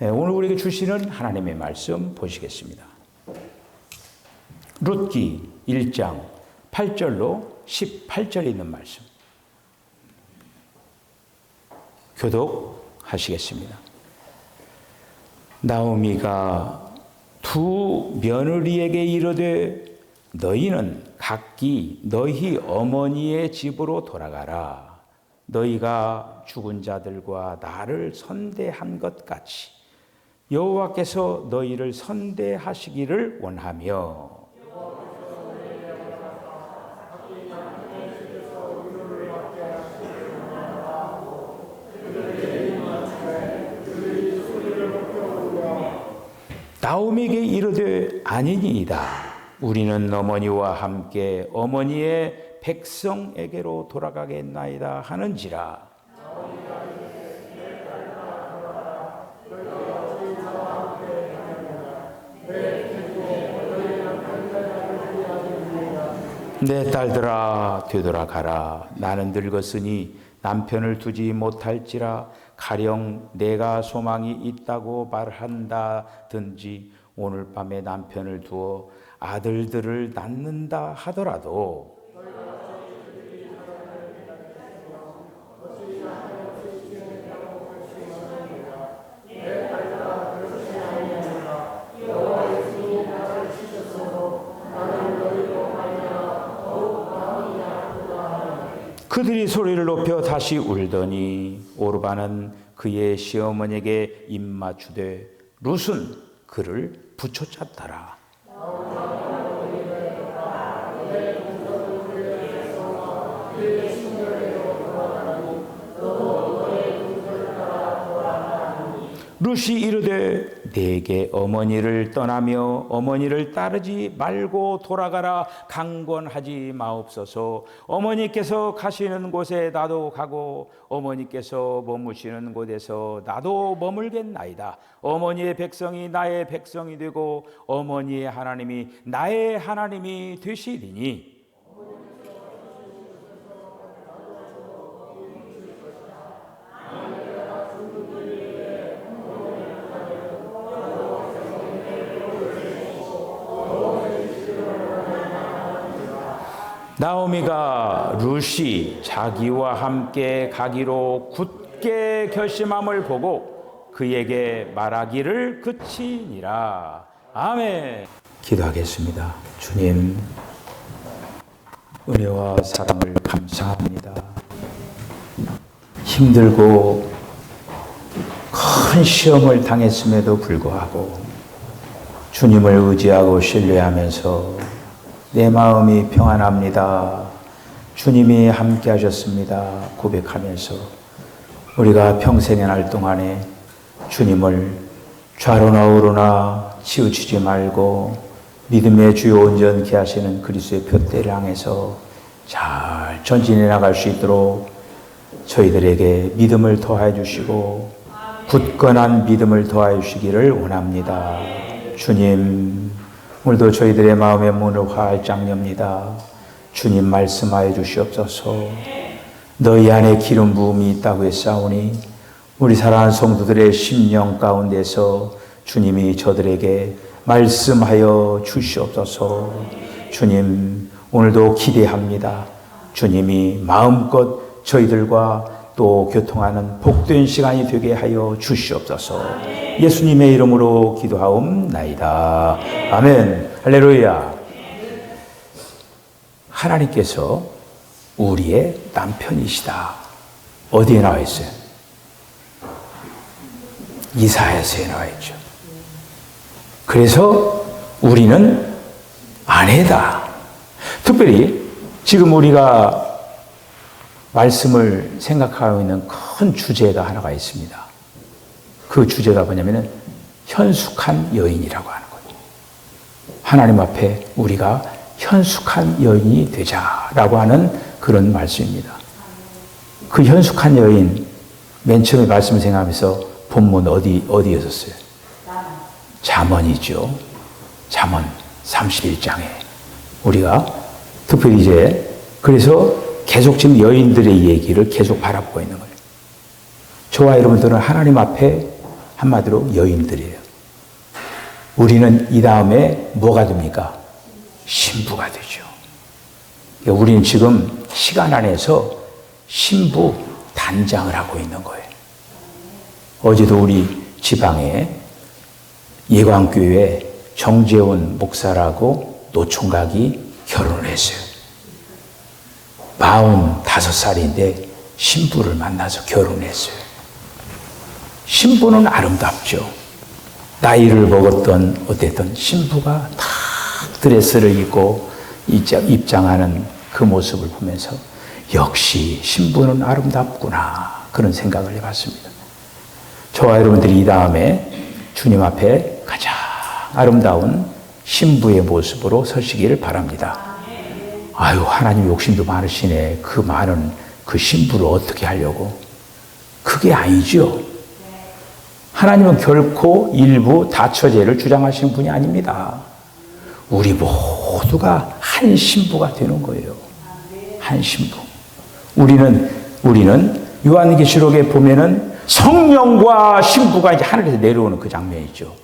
오늘 우리에게 주시는 하나님의 말씀 보시겠습니다. 룻기 1장 8절로 18절에 있는 말씀 교독하시겠습니다. 나오미가 두 며느리에게 이르되 너희는 각기 너희 어머니의 집으로 돌아가라. 너희가 죽은 자들과 나를 선대한 것 같이 여호와께서 너희를 선대하시기를 원하며 나오미에게 이르되 아니니이다. 우리는 어머니와 함께 어머니의 백성에게로 돌아가겠나이다 하는지라. 내 딸들아 되돌아가라. 나는 늙었으니 남편을 두지 못할지라. 가령 내가 소망이 있다고 말한다든지 오늘 밤에 남편을 두어 아들들을 낳는다 하더라도 그들이 소리를 높여 다시 울더니 오르바는 그의 시어머니에게 입맞추되 룻은 그를 붙여잡더라. 룻이 이르되 내게 어머니를 떠나며 어머니를 따르지 말고 돌아가라. 강권하지 마옵소서. 어머니께서 가시는 곳에 나도 가고 어머니께서 머무시는 곳에서 나도 머물겠나이다. 어머니의 백성이 나의 백성이 되고 어머니의 하나님이 나의 하나님이 되시리니 나오미가 룻이 자기와 함께 가기로 굳게 결심함을 보고 그에게 말하기를 그치니라. 아멘. 기도하겠습니다. 주님, 은혜와 사랑을 감사합니다. 힘들고 큰 시험을 당했음에도 불구하고 주님을 의지하고 신뢰하면서 내 마음이 평안합니다. 주님이 함께 하셨습니다. 고백하면서 우리가 평생의 날 동안에 주님을 좌로나 우로나 치우치지 말고 믿음의 주요 온전케 하시는 그리스도의 표대를 향해서 잘 전진해 나갈 수 있도록 저희들에게 믿음을 더하여 주시고 굳건한 믿음을 더하여 주시기를 원합니다. 주님, 오늘도 저희들의 마음의 문을 활짝 엽니다. 주님 말씀하여 주시옵소서. 너희 안에 기름 부음이 있다고 했사오니 우리 사랑하는 성도들의 심령 가운데서 주님이 저들에게 말씀하여 주시옵소서. 주님, 오늘도 기대합니다. 주님이 마음껏 저희들과 또 교통하는 복된 시간이 되게 하여 주시옵소서. 예수님의 이름으로 기도하옵나이다. 아멘. 할렐루야. 하나님께서 우리의 남편이시다. 어디에 나와 있어요? 이사야서에 나와 있죠. 그래서 우리는 아내다. 특별히 지금 우리가 말씀을 생각하고 있는 큰 주제가 하나가 있습니다. 그 주제가 뭐냐면 현숙한 여인이라고 하는 거예요. 하나님 앞에 우리가 현숙한 여인이 되자라고 하는 그런 말씀입니다. 그 현숙한 여인, 맨 처음에 말씀을 생각하면서 본문 어디였었어요? 잠언이죠. 잠언 31장에 우리가 특별히 이제 그래서 계속 지금 여인들의 얘기를 계속 바라보고 있는 거예요. 저와 여러분들은 하나님 앞에 한마디로 여인들이에요. 우리는 이 다음에 뭐가 됩니까? 신부가 되죠. 그러니까 우리는 지금 시간 안에서 신부 단장을 하고 있는 거예요. 어제도 우리 지방에 예광교회 정재훈 목사라고 노총각이 결혼을 했어요. 45살인데 신부를 만나서 결혼했어요. 신부는 아름답죠. 나이를 먹었던 어쨌든 신부가 다 드레스를 입고 입장하는 그 모습을 보면서 역시 신부는 아름답구나 그런 생각을 해봤습니다. 저와 여러분들이 이 다음에 주님 앞에 가장 아름다운 신부의 모습으로 서시기를 바랍니다. 아유, 하나님 욕심도 많으시네. 그 많은 그 신부를 어떻게 하려고? 그게 아니죠. 하나님은 결코 일부 다처제를 주장하시는 분이 아닙니다. 우리 모두가 한 신부가 되는 거예요. 한 신부. 우리는 요한계시록에 보면은 성령과 신부가 이제 하늘에서 내려오는 그 장면이죠.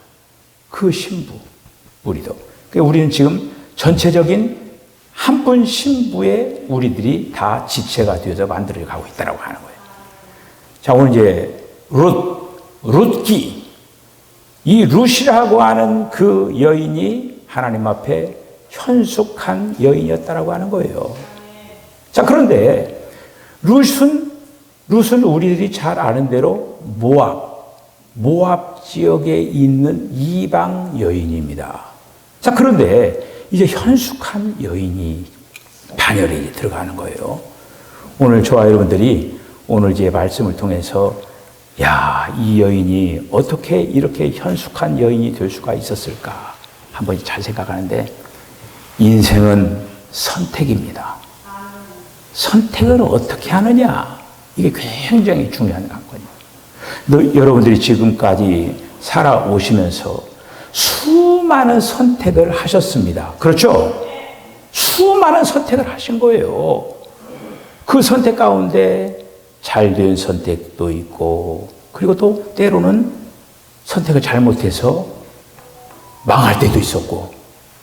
그 신부, 우리도. 그러니까 우리는 지금 전체적인 한 분 신부의 우리들이 다 지체가 되어서 만들어 가고 있다고 하는 거예요. 자, 오늘 이제 룻기. 이 룻이라고 하는 그 여인이 하나님 앞에 현숙한 여인이었다라고 하는 거예요. 자, 그런데 룻은 우리들이 잘 아는 대로 모압 지역에 있는 이방 여인입니다. 자, 그런데 이제 현숙한 여인이 반열에 들어가는 거예요. 오늘 저와 여러분들이 오늘 이제 말씀을 통해서 야, 이 여인이 어떻게 이렇게 현숙한 여인이 될 수가 있었을까? 한번 잘 생각하는데 인생은 선택입니다. 선택을 어떻게 하느냐? 이게 굉장히 중요한 거거든요. 여러분들이 지금까지 살아오시면서 수많은 선택을 하셨습니다. 그렇죠? 수많은 선택을 하신 거예요. 그 선택 가운데 잘된 선택도 있고, 그리고 또 때로는 선택을 잘못해서 망할 때도 있었고,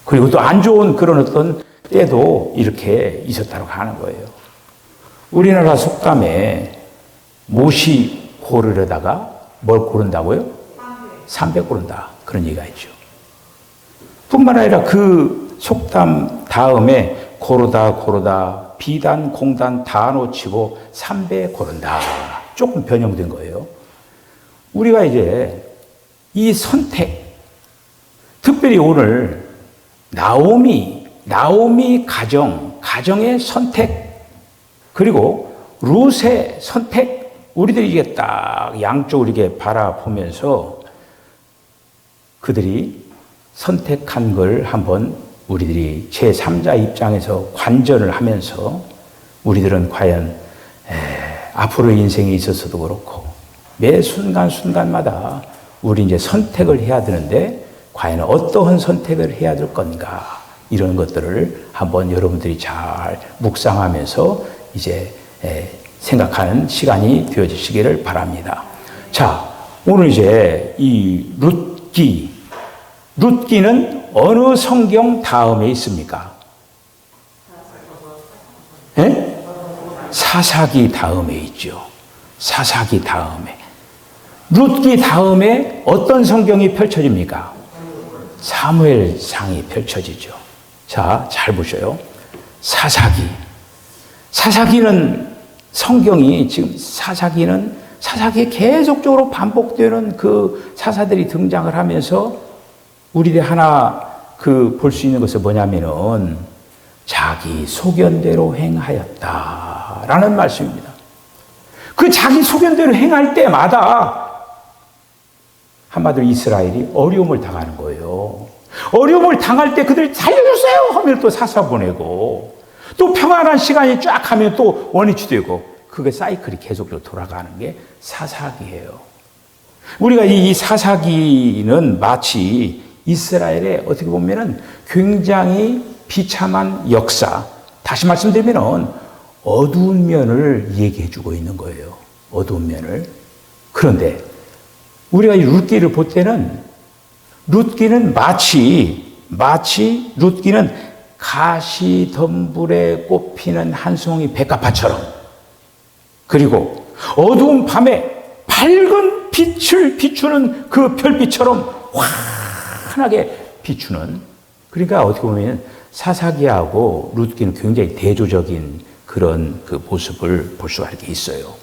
그리고 또 안 좋은 그런 어떤 때도 이렇게 있었다고 하는 거예요. 우리나라 속담에 못이 고르려다가 뭘 고른다고요? 삼배 고른다. 그런 얘기가 있죠. 뿐만 아니라 그 속담 다음에 고르다 비단 공단 다 놓치고 삼배 고른다. 조금 변형된 거예요. 우리가 이제 이 선택, 특별히 오늘 나오미 가정의 선택, 그리고 룻의 선택, 우리들이 이게 딱 양쪽을 이렇게 바라보면서 그들이 선택한 걸 한번 우리들이 제3자 입장에서 관전을 하면서 우리들은 과연 앞으로의 인생에 있어서도 그렇고 매 순간마다 우리 이제 선택을 해야 되는데 과연 어떠한 선택을 해야 될 건가, 이런 것들을 한번 여러분들이 잘 묵상하면서 이제 생각하는 시간이 되어지시기를 바랍니다. 자, 오늘 이제 이 룻기는 어느 성경 다음에 있습니까? 네? 사사기 다음에 있죠. 사사기 다음에. 룻기 다음에 어떤 성경이 펼쳐집니까? 사무엘상이 펼쳐지죠. 자, 잘 보셔요. 사사기는 성경이 지금 사사기에 계속적으로 반복되는 그 사사들이 등장을 하면서 우리들이 하나 볼 수 있는 것은 뭐냐면은 자기 소견대로 행하였다라는 말씀입니다. 그 자기 소견대로 행할 때마다 한마디로 이스라엘이 어려움을 당하는 거예요. 어려움을 당할 때 그들 살려주세요 하면 또 사사 보내고, 또 평안한 시간이 쫙 하면 또 원위치 되고, 그게 사이클이 계속적으로 돌아가는 게 사사기예요. 우리가 이 사사기는 마치 이스라엘의 어떻게 보면은 굉장히 비참한 역사, 다시 말씀드리면은 어두운 면을 얘기해 주고 있는 거예요. 어두운 면을. 그런데 우리가 이 룻기를 볼 때는 룻기는 마치 룻기는 가시덤불에 꽃피는 한 송이 백합화처럼, 그리고 어두운 밤에 밝은 빛을 비추는 그 별빛처럼 환하게 비추는, 그러니까 어떻게 보면 사사기하고 룻기는 굉장히 대조적인 그런 그 모습을 볼 수가 이렇게 있어요.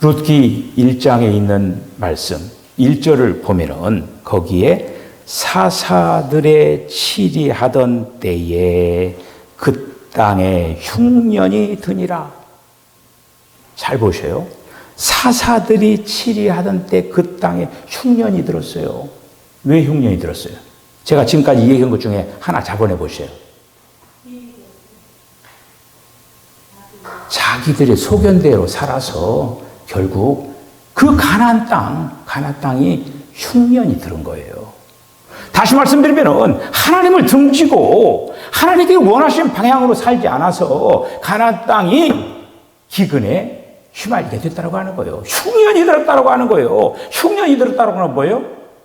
룻기 1장에 있는 말씀 1절을 보면은 거기에 사사들의 치리하던 때에 그 땅에 흉년이 드니라. 잘 보셔요. 사사들이 치리하던 때 그 땅에 흉년이 들었어요. 왜 흉년이 들었어요? 제가 지금까지 얘기한 것 중에 하나 잡아내 보세요. 자기들의 소견대로 살아서 결국 그 가나안 땅이 흉년이 들은 거예요. 다시 말씀드리면 하나님을 등지고 하나님께 원하시는 방향으로 살지 않아서 가나안 땅이 기근에 휘말리게 됐다고 하는 거예요. 흉년이 들었다고 하는 거예요. 흉년이 들었다고 하는 뭐예요?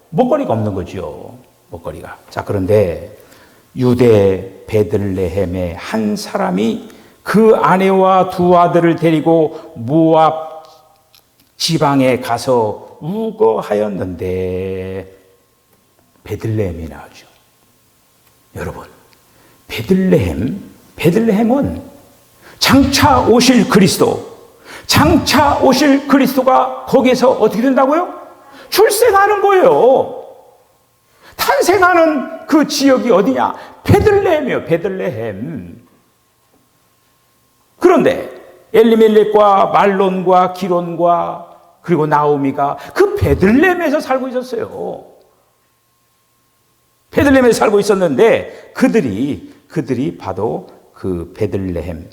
먹거리가 없는 거죠. 먹거리가. 자, 그런데 유대 베들레헴의 한 사람이 그 아내와 두 아들을 데리고 모압 지방에 가서 우거하였는데, 베들레헴이 나오죠. 여러분, 베들레헴은 장차 오실 그리스도가 거기에서 어떻게 된다고요? 출생하는 거예요. 탄생하는 그 지역이 어디냐? 베들레헴이에요. 베들레헴. 그런데 엘리멜렉과 말론과 기론과 그리고 나오미가 그 베들레헴에서 살고 있었어요. 베들레헴에 살고 있었는데 그들이 바로 그 베들레헴에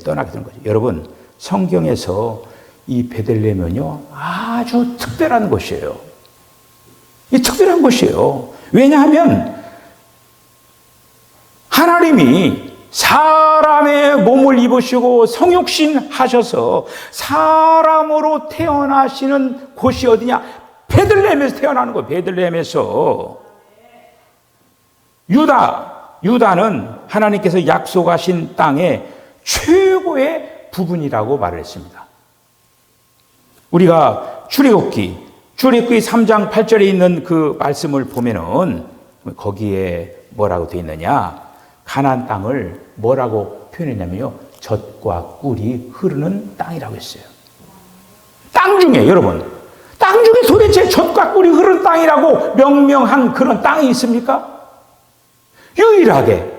떠나게 된 거죠. 여러분, 성경에서 이 베들레헴은요 아주 특별한 곳이에요. 이 특별한 곳이에요. 왜냐하면 하나님이 사람의 몸을 입으시고 성육신 하셔서 사람으로 태어나시는 곳이 어디냐? 베들레헴에서 태어나는 거예요. 베들레헴에서. 유다는 하나님께서 약속하신 땅의 최고의 부분이라고 말을 했습니다. 우리가 출애굽기 3장 8절에 있는 그 말씀을 보면은 거기에 뭐라고 되어 있느냐? 가나안 땅을 뭐라고 표현했냐면요, 젖과 꿀이 흐르는 땅이라고 했어요. 땅 중에, 여러분, 땅 중에 도대체 젖과 꿀이 흐르는 땅이라고 명명한 그런 땅이 있습니까? 유일하게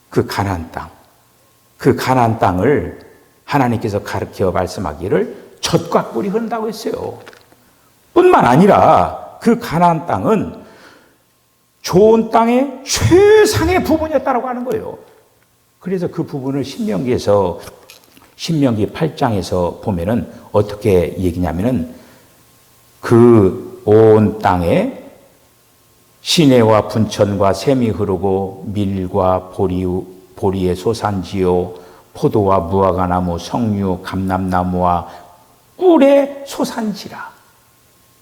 그 가나안 땅을 하나님께서 가르쳐 말씀하기를 젖과 꿀이 흐른다고 했어요. 뿐만 아니라 그 가나안 땅은 좋은 땅의 최상의 부분이었다고 하는 거예요. 그래서 그 부분을 신명기 8장에서 보면은 어떻게 얘기냐면은 그 온 땅에 시내와 분천과 샘이 흐르고 밀과 보리의 소산지요, 포도와 무화과나무, 석류, 감람나무와 꿀의 소산지라.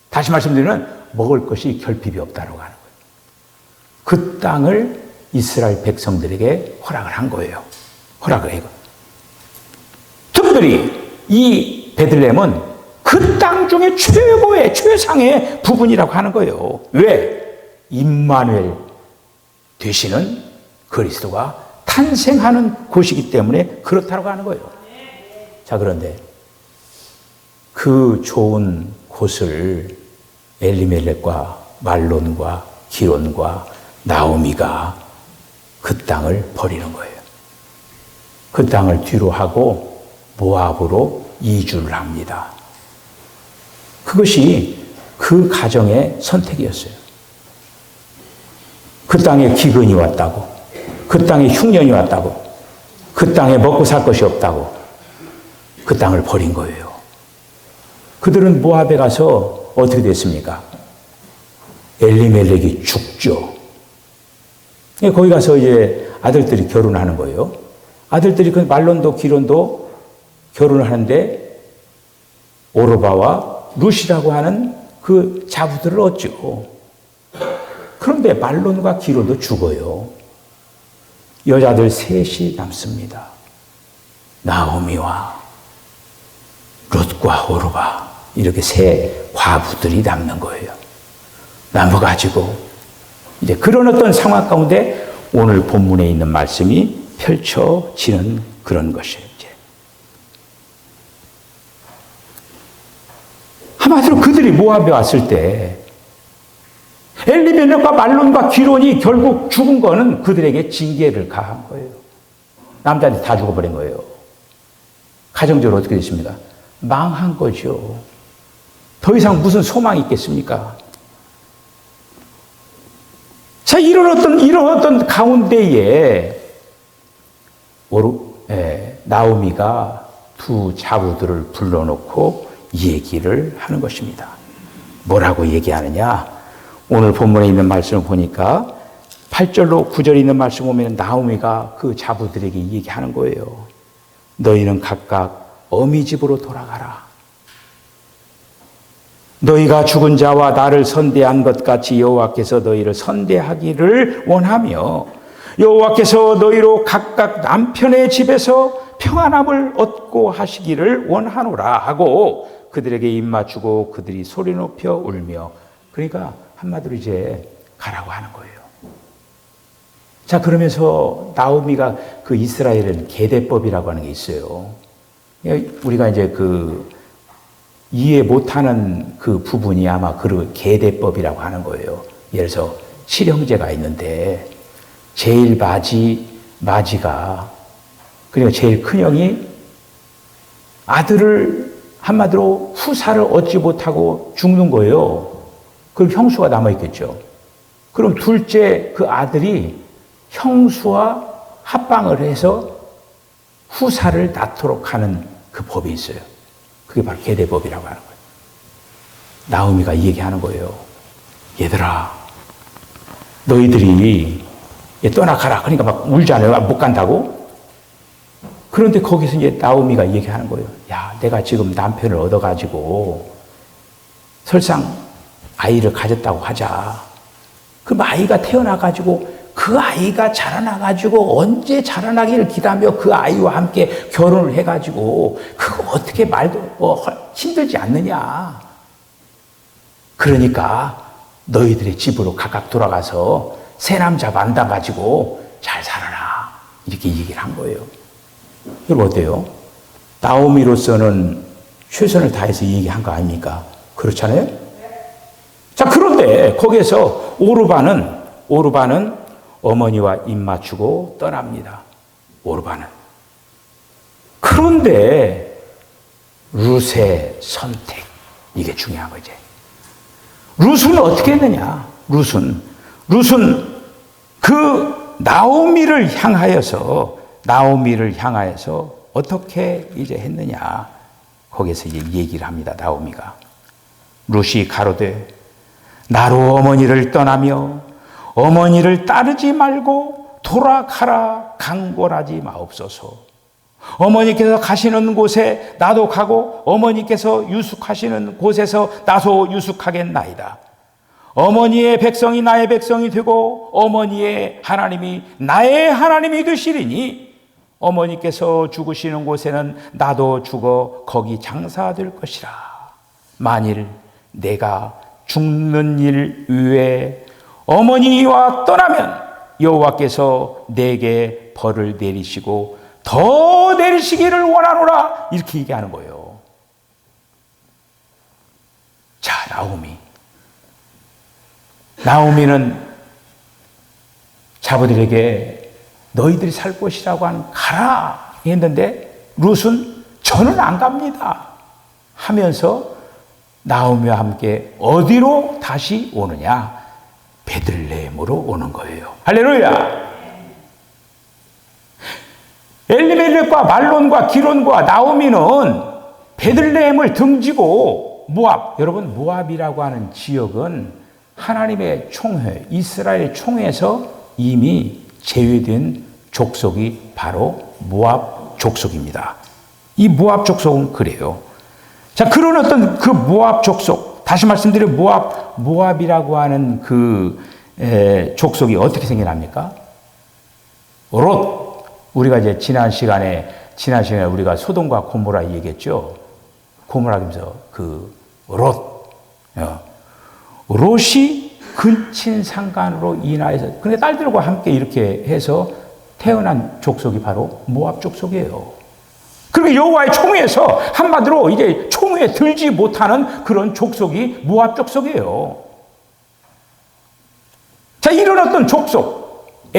다시 말씀드리면 먹을 것이 결핍이 없다고 하는 거예요. 그 땅을 이스라엘 백성들에게 허락을 한 거예요. 허락을 해요. 특별히 이 베들레헴은 그 땅 중에 최상의 부분이라고 하는 거예요. 왜? 임마누엘 되시는 그리스도가 탄생하는 곳이기 때문에 그렇다고 하는 거예요. 자, 그런데 그 좋은 곳을 엘리멜렉과 말론과 기론과 나오미가 그 땅을 버리는 거예요. 그 땅을 뒤로 하고 모압으로 이주를 합니다. 그것이 그 가정의 선택이었어요. 그 땅에 기근이 왔다고, 그 땅에 흉년이 왔다고, 그 땅에 먹고 살 것이 없다고 그 땅을 버린 거예요. 그들은 모압에 가서 어떻게 됐습니까? 엘리멜렉이 죽죠. 거기 가서 이제 아들들이 결혼하는 거예요. 아들들이 그 말론도 기론도 결혼을 하는데 오르바와 룻이라고 하는 그 자부들을 얻죠. 그런데 말론과 기론도 죽어요. 여자들 셋이 남습니다. 나오미와 룻과 오르바, 이렇게 세 과부들이 남는 거예요. 남아가지고 이제 그런 어떤 상황 가운데 오늘 본문에 있는 말씀이 펼쳐지는 그런 것이에요. 이제 한마디로 그들이 모압에 왔을 때 엘리멜렉과 말론과 기론이 결국 죽은 거는 그들에게 징계를 가한 거예요. 남자들이 다 죽어버린 거예요. 가정적으로 어떻게 됐습니다? 망한 거죠. 더 이상 무슨 소망이 있겠습니까? 자, 이런 어떤 가운데에 나오미가 두 자부들을 불러놓고 얘기를 하는 것입니다. 뭐라고 얘기하느냐? 오늘 본문에 있는 말씀을 보니까 8절로 9절에 있는 말씀 보면 나오미가 그 자부들에게 얘기하는 거예요. 너희는 각각 어미 집으로 돌아가라. 너희가 죽은 자와 나를 선대한 것 같이 여호와께서 너희를 선대하기를 원하며 여호와께서 너희로 각각 남편의 집에서 평안함을 얻고 하시기를 원하노라 하고 그들에게 입맞추고 그들이 소리 높여 울며, 그러니까 한마디로 이제 가라고 하는 거예요. 자, 그러면서 나오미가 그 이스라엘은 계대법이라고 하는 게 있어요. 우리가 이제 이해 못하는 그 부분이 아마 그 계대법이라고 하는 거예요. 예를 들어서 칠형제가 있는데 제일 마지가, 그리고 제일 큰형이 아들을 한마디로 후사를 얻지 못하고 죽는 거예요. 그럼 형수가 남아있겠죠. 그럼 둘째 그 아들이 형수와 합방을 해서 후사를 낳도록 하는 그 법이 있어요. 그게 바로 계대법이라고 하는 거예요. 나오미가 이 얘기하는 거예요. 얘들아, 너희들이 떠나가라. 그러니까 막 울잖아요. 못 간다고. 그런데 거기서 이제 나오미가 이 얘기하는 거예요. 야, 내가 지금 남편을 얻어가지고 설상 아이를 가졌다고 하자. 그럼 아이가 태어나가지고 그 아이가 자라나가지고 언제 자라나기를 기다며 그 아이와 함께 결혼을 해가지고 그거 어떻게 말도 힘들지 않느냐. 그러니까 너희들의 집으로 각각 돌아가서 새 남자 만나가지고 잘 살아라. 이렇게 얘기를 한 거예요. 여러분 어때요? 나오미로서는 최선을 다해서 얘기한 거 아닙니까? 그렇잖아요? 자, 그런데 거기에서 오르바는 어머니와 입맞추고 떠납니다. 오르바는. 그런데 룻의 선택, 이게 중요한 거지. 룻은 어떻게 했느냐? 룻은 그 나오미를 향하여서 어떻게 이제 했느냐? 거기서 이제 얘기를 합니다. 나오미가. 룻이 가로되 나로 어머니를 떠나며 어머니를 따르지 말고 돌아가라 강권하지 마옵소서. 어머니께서 가시는 곳에 나도 가고 어머니께서 유숙하시는 곳에서 나도 유숙하겠나이다. 어머니의 백성이 나의 백성이 되고 어머니의 하나님이 나의 하나님이 되시리니 어머니께서 죽으시는 곳에는 나도 죽어 거기 장사될 것이라. 만일 내가 죽는 일 위에 어머니와 떠나면 여호와께서 내게 벌을 내리시고 더 내리시기를 원하노라. 이렇게 얘기하는 거예요. 자, 나오미는 자부들에게 너희들이 살 곳이라고 하는 가라 했는데 룻은 저는 안 갑니다 하면서 나오미와 함께 어디로 다시 오느냐? 베들레헴으로 오는 거예요. 할렐루야. 엘리멜렉과 말론과 기론과 나오미는 베들레헴을 등지고 여러분 모압이라고 하는 지역은 하나님의 총회, 이스라엘 총회에서 이미 제외된 족속이 바로 모압 족속입니다. 이 모압 족속은 그래요. 자, 그런 어떤 그 모압 족속, 다시 말씀드려 모압이라고 하는 그 족속이 어떻게 생겨납니까? 롯. 우리가 이제 지난 시간에 우리가 소돔과 고모라 얘기했죠. 고모라면서 그 롯. 롯이 근친상간으로 인하여서, 근데 딸들과 함께 이렇게 해서 태어난 족속이 바로 모압 족속이에요. 그리고 여호와의 총회에서 한마디로 이제 총회에 들지 못하는 그런 족속이 모압 족속이에요. 자, 이런 어떤 족속에게서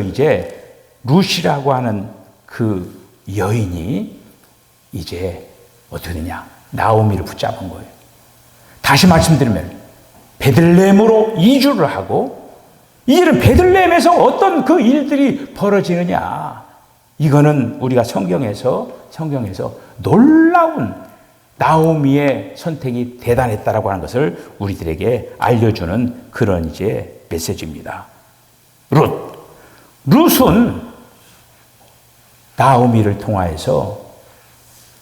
이제 룻이라고 하는 그 여인이 이제 어떻게 되냐? 나오미를 붙잡은 거예요. 다시 말씀드리면 베들레헴으로 이주를 하고, 이제는 베들레헴에서 어떤 그 일들이 벌어지느냐? 이거는 우리가 성경에서 놀라운 나오미의 선택이 대단했다라고 하는 것을 우리들에게 알려주는 그런 이제 메시지입니다. 룻은 나오미를 통하여서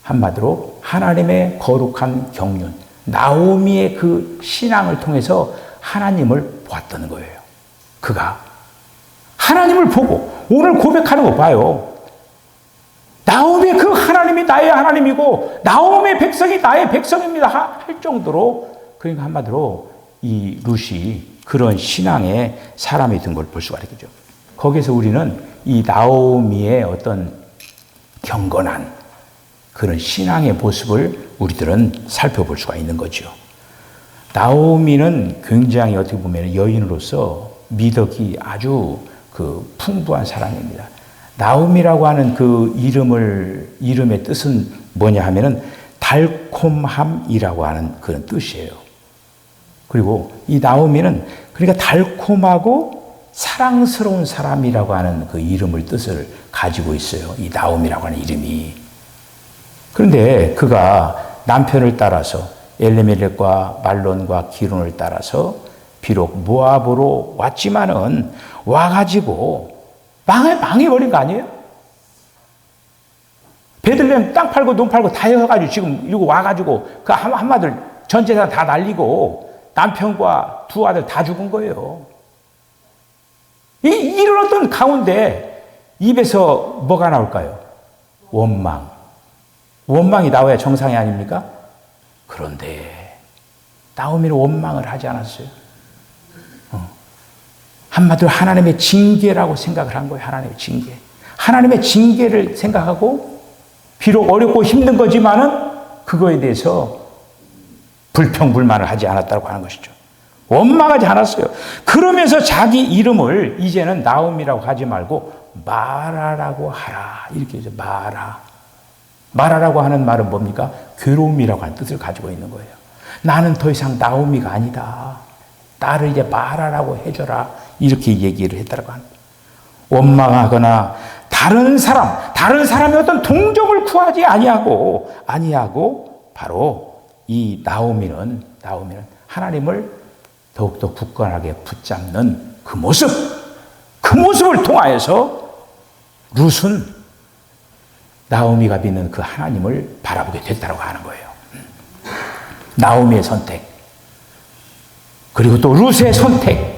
한마디로 하나님의 거룩한 경륜, 나오미의 그 신앙을 통해서 하나님을 보았다는 거예요. 그가 하나님을 보고 오늘 고백하는 거 봐요. 나오미의 그 하나님이 나의 하나님이고 나오미의 백성이 나의 백성입니다 할 정도로, 그러니까 한마디로 이 룻이 그런 신앙의 사람이 된 걸 볼 수가 있겠죠. 거기서 우리는 이 나오미의 어떤 경건한 그런 신앙의 모습을 우리들은 살펴볼 수가 있는 거죠. 나오미는 굉장히 어떻게 보면 여인으로서 미덕이 아주 그 풍부한 사람입니다. 나오미라고 하는 그 이름의 뜻은 뭐냐 하면은 달콤함이라고 하는 그런 뜻이에요. 그리고 이 나오미는 그러니까 달콤하고 사랑스러운 사람이라고 하는 그 뜻을 가지고 있어요. 이 나오미라고 하는 이름이. 그런데 그가 남편을 따라서 엘리멜렉과 말론과 기론을 따라서 비록 모압으로 왔지만은 와가지고 망해버린 거 아니에요? 베들레헴 땅 팔고 돈 팔고 다 해가지고 지금 이거 와가지고 그 한마들 전 재산 다 날리고 남편과 두 아들 다 죽은 거예요. 이런 어떤 가운데 입에서 뭐가 나올까요? 원망이 나와야 정상이 아닙니까? 그런데 나오미는 원망을 하지 않았어요. 한마디로 하나님의 징계라고 생각을 한 거예요. 하나님의 징계를 생각하고 비록 어렵고 힘든 거지만은 그거에 대해서 불평불만을 하지 않았다고 하는 것이죠. 원망하지 않았어요. 그러면서 자기 이름을 이제는 나오미라고 하지 말고 마라라고 하라. 이렇게 해서 마라라고 하는 말은 뭡니까? 괴로움이라고 하는 뜻을 가지고 있는 거예요. 나는 더 이상 나오미가 아니다. 나를 이제 마라라고 해줘라. 이렇게 얘기를 했다고 합니다. 원망하거나 다른 사람의 어떤 동정을 구하지 아니하고 바로 이 나오미는 하나님을 더욱더 굳건하게 붙잡는 그 모습을 통하여서 룻은 나오미가 믿는 그 하나님을 바라보게 됐다고 하는 거예요. 나오미의 선택, 그리고 또 룻의 선택,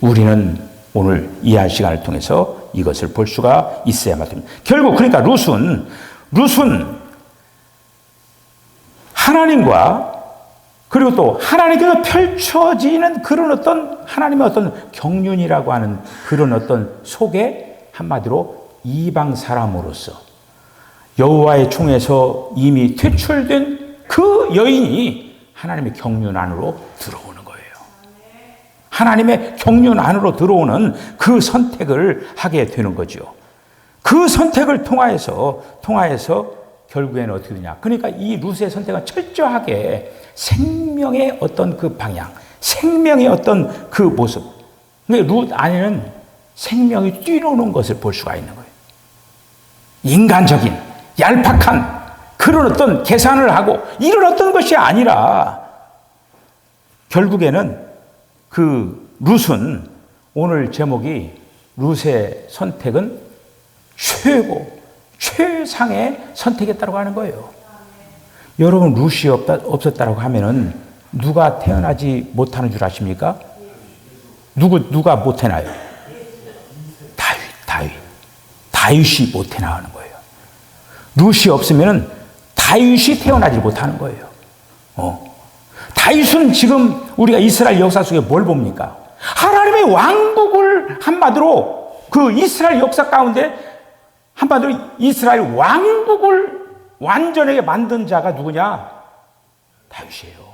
우리는 오늘 이해할 시간을 통해서 이것을 볼 수가 있어야만 됩니다. 결국 그러니까 룻은 하나님과 그리고 또 하나님께서 펼쳐지는 그런 어떤 하나님의 어떤 경륜이라고 하는 그런 어떤 속에 한마디로 이방 사람으로서 여호와의 총에서 이미 퇴출된 그 여인이 하나님의 경륜 안으로 들어오는 거예요. 하나님의 경륜 안으로 들어오는 그 선택을 하게 되는 거죠. 그 선택을 통하여서 결국에는 어떻게 되냐. 그러니까 이 룻의 선택은 철저하게 생명의 어떤 그 방향, 생명의 어떤 그 모습. 룻 안에는 생명이 뛰노는 것을 볼 수가 있는 거예요. 인간적인, 얄팍한 그런 어떤 계산을 하고 이런 어떤 것이 아니라 결국에는 그 룻은 오늘 제목이 룻의 선택은 최상의 선택이었다고 하는 거예요. 여러분 룻이 없었다라고 하면은 누가 태어나지 못하는 줄 아십니까? 누가 못 태어나요? 다윗이 못 태어나는 거예요. 룻이 없으면은 다윗이 태어나지 못하는 거예요. 다윗은 지금 우리가 이스라엘 역사 속에 뭘 봅니까? 하나님의 왕국을 한마디로 그 이스라엘 역사 가운데 한마디로 이스라엘 왕국을 완전하게 만든 자가 누구냐? 다윗이에요.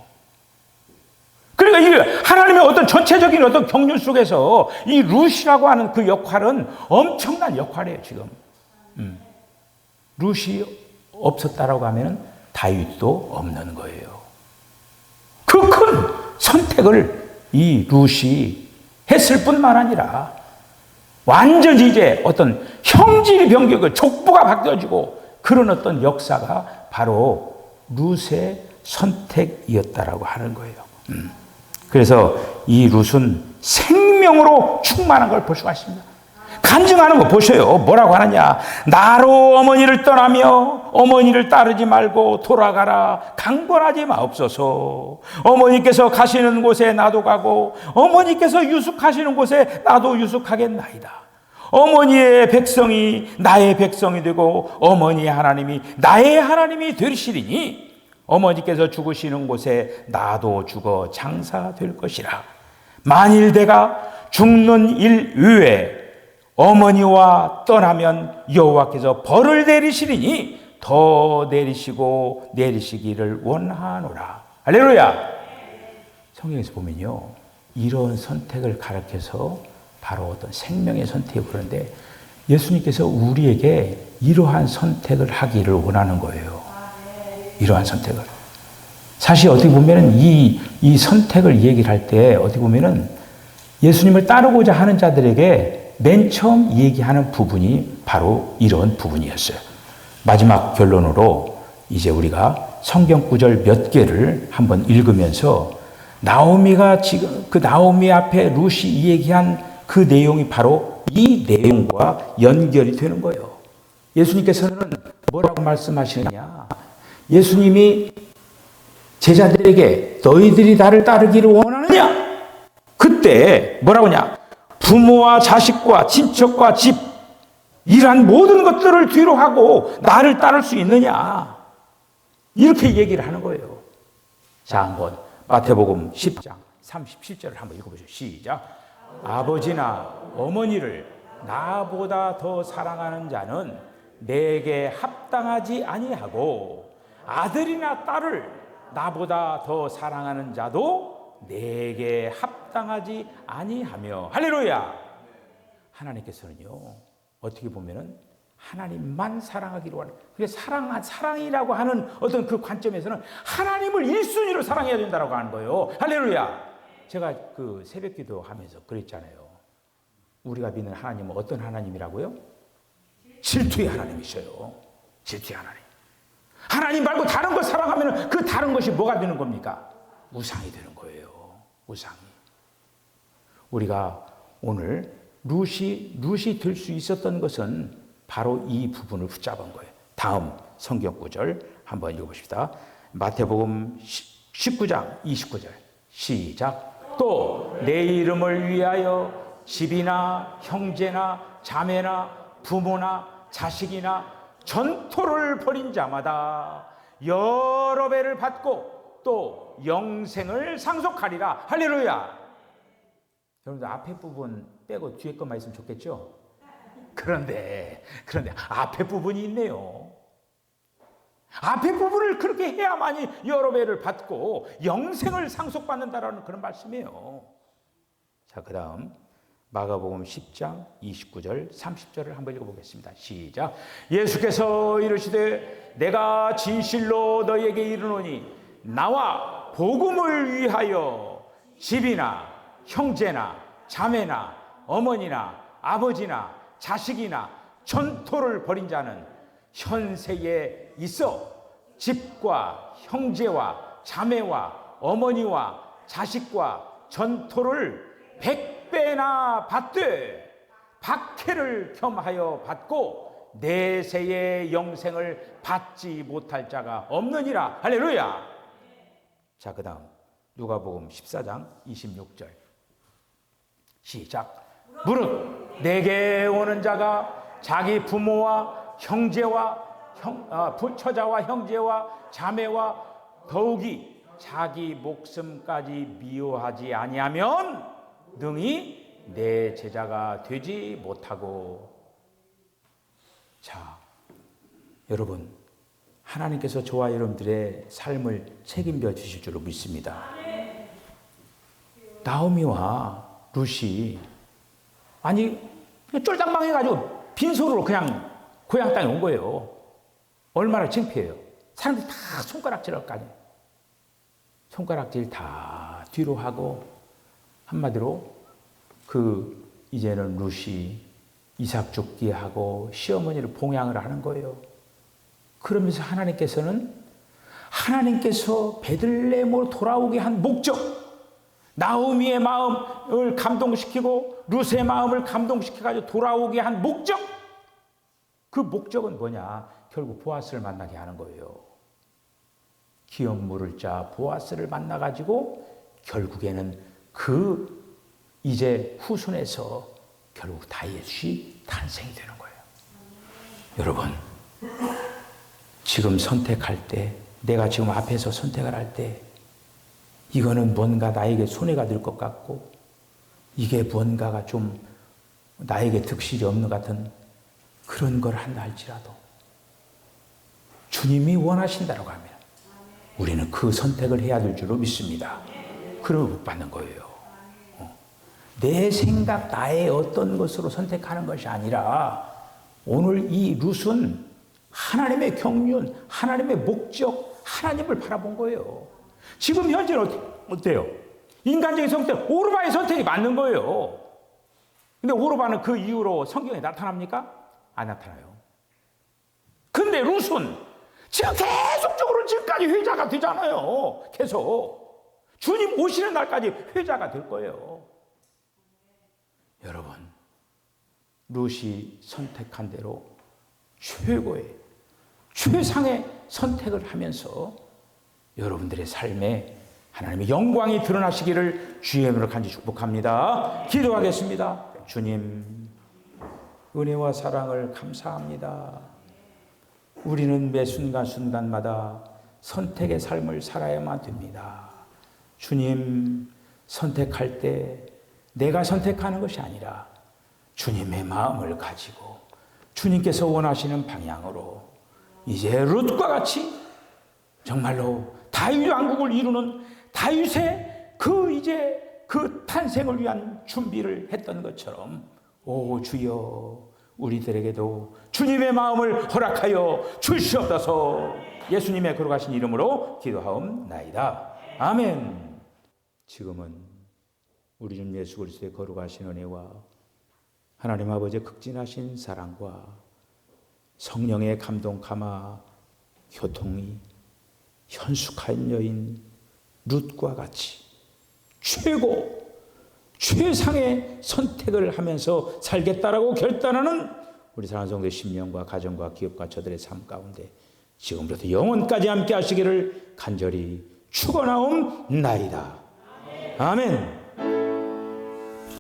그러니까 이 하나님의 어떤 전체적인 어떤 경륜 속에서 이 룻이라고 하는 그 역할은 엄청난 역할이에요, 지금. 룻이 없었다라고 하면 다윗도 없는 거예요. 그 큰 선택을 이 룻이 했을 뿐만 아니라 완전히 이제 어떤 형질이 변경을 족보가 바뀌어지고 그런 어떤 역사가 바로 룻의 선택이었다라고 하는 거예요. 그래서 이 룻은 생명으로 충만한 걸 볼 수가 있습니다. 간증하는 거 보셔요. 뭐라고 하느냐? 나로 어머니를 떠나며 어머니를 따르지 말고 돌아가라. 강권하지 마옵소서. 어머니께서 가시는 곳에 나도 가고 어머니께서 유숙하시는 곳에 나도 유숙하겠나이다. 어머니의 백성이 나의 백성이 되고 어머니 하나님이 나의 하나님이 되시리니 어머니께서 죽으시는 곳에 나도 죽어 장사될 것이라. 만일 내가 죽는 일 외에 어머니와 떠나면 여호와께서 벌을 내리시리니 더 내리시고 내리시기를 원하노라. 할렐루야. 성경에서 보면요, 이런 선택을 가르쳐서 바로 어떤 생명의 선택을 그런데 예수님께서 우리에게 이러한 선택을 하기를 원하는 거예요. 이러한 선택을. 사실 어떻게 보면은 이 선택을 얘기를 할 때 어떻게 보면은 예수님을 따르고자 하는 자들에게 맨 처음 얘기하는 부분이 바로 이런 부분이었어요. 마지막 결론으로 이제 우리가 성경 구절 몇 개를 한번 읽으면서 나오미가 지금 그 나오미 앞에 룻이 얘기한 그 내용이 바로 이 내용과 연결이 되는 거예요. 예수님께서는 뭐라고 말씀하시느냐? 예수님이 제자들에게 너희들이 나를 따르기를 원하느냐? 그때 뭐라고 하냐? 부모와 자식과 친척과 집 이러한 모든 것들을 뒤로 하고 나를 따를 수 있느냐? 이렇게 얘기를 하는 거예요. 자, 한번 마태복음 10장 37절을 한번 읽어보죠. 시작. 아버지나 어머니를 나보다 더 사랑하는 자는 내게 합당하지 아니하고 아들이나 딸을 나보다 더 사랑하는 자도 내게 합당하지 아니하며. 할렐루야. 하나님께서는요 어떻게 보면은 하나님만 사랑하기로 하는, 그래서 사랑이라고 하는 어떤 그 관점에서는 하나님을 1순위로 사랑해야 된다고 하는 거예요. 할렐루야. 제가 그 새벽기도 하면서 그랬잖아요. 우리가 믿는 하나님은 어떤 하나님이라고요? 질투의 하나님이셔요. 질투의 하나님. 하나님 말고 다른 걸 사랑하면 그 다른 것이 뭐가 되는 겁니까? 우상이 되는 거예요. 우상이. 우리가 오늘 룻이 될 수 있었던 것은 바로 이 부분을 붙잡은 거예요. 다음 성경 구절 한번 읽어보십시다. 마태복음 19장 29절 시작. 또 내 이름을 위하여 집이나 형제나 자매나 부모나 자식이나 전토를 벌인 자마다 여러 배를 받고 또 영생을 상속하리라. 할렐루야. 여러분들 앞에 부분 빼고 뒤에 것만 있으면 좋겠죠? 그런데 앞에 부분이 있네요. 앞에 부분을 그렇게 해야만이 여러 배를 받고 영생을 상속받는다라는 그런 말씀이에요. 자, 그 다음 마가복음 10장 29절 30절을 한번 읽어보겠습니다. 시작. 예수께서 이르시되 내가 진실로 너희에게 이르노니 나와 복음을 위하여 집이나 형제나 자매나 어머니나 아버지나 자식이나 전토를 벌인 자는 현세에 있어 집과 형제와 자매와 어머니와 자식과 전토를 100배나 받되 박해를 겸하여 받고 내세의 영생을 받지 못할 자가 없느니라. 할렐루야. 자, 그 다음 누가복음 14장 26절 시작. 무릇 내게 오는 자가 자기 부모와 형제와 처자와 형제와 자매와 더욱이 자기 목숨까지 미워하지 아니하면 능히 내 제자가 되지 못하고. 자, 여러분, 하나님께서 저와 여러분들의 삶을 책임져 주실 줄로 믿습니다. 나오미와 룻이 아니 쫄딱망해가지고 빈손으로 그냥 고향 땅에 온 거예요. 얼마나 창피해요. 사람들이 다 손가락질할 거 아니에요. 손가락질 다 뒤로 하고 한마디로 이제는 룻이 이삭 죽게 하고 시어머니를 봉양을 하는 거예요. 그러면서 하나님께서 베들레헴으로 돌아오게 한 목적, 나오미의 마음을 감동시키고 룻의 마음을 감동시켜가지고 돌아오게 한 목적, 그 목적은 뭐냐? 결국 보아스를 만나게 하는 거예요. 기업 물을 자 보아스를 만나가지고 결국에는 이제 후손에서 결국 다윗이 탄생이 되는 거예요. 여러분, 지금 선택할 때, 내가 지금 앞에서 선택을 할 때, 이거는 뭔가 나에게 손해가 될 것 같고, 이게 뭔가가 좀 나에게 득실이 없는 것 같은 그런 걸 한다 할지라도, 주님이 원하신다고 하면, 우리는 그 선택을 해야 될 줄로 믿습니다. 그러면 못 받는 거예요. 내 생각, 나의 어떤 것으로 선택하는 것이 아니라, 오늘 이 룻은 하나님의 경륜, 하나님의 목적, 하나님을 바라본 거예요. 지금 현재는 어때요? 인간적인 선택, 오르바의 선택이 맞는 거예요. 근데 오르바는 그 이후로 성경에 나타납니까? 안 나타나요. 근데 룻은 지금 계속적으로 지금까지 회자가 되잖아요. 계속. 주님 오시는 날까지 회자가 될 거예요. 여러분, 룻이 선택한 대로 최상의 선택을 하면서 여러분들의 삶에 하나님의 영광이 드러나시기를 주의 이름으로 간절히 축복합니다. 기도하겠습니다. 주님, 은혜와 사랑을 감사합니다. 우리는 매 순간순간마다 선택의 삶을 살아야만 됩니다. 주님, 선택할 때 내가 선택하는 것이 아니라 주님의 마음을 가지고 주님께서 원하시는 방향으로 이제 룻과 같이 정말로 다윗 왕국을 이루는 다윗의 그 탄생을 위한 준비를 했던 것처럼, 오 주여, 우리들에게도 주님의 마음을 허락하여 주시옵소서. 예수님의 거룩하신 이름으로 기도하옵나이다. 아멘. 지금은 우리 주 예수 그리스도의 거룩하신 은혜와 하나님 아버지의 극진하신 사랑과 성령의 감동 감화 교통이 현숙한 여인 룻과 같이 최상의 선택을 하면서 살겠다라고 결단하는 우리 사랑하는 성도의 심령과 가정과 기업과 저들의 삶 가운데 지금부터 영원까지 함께 하시기를 간절히 축원하옵나이다. 아멘.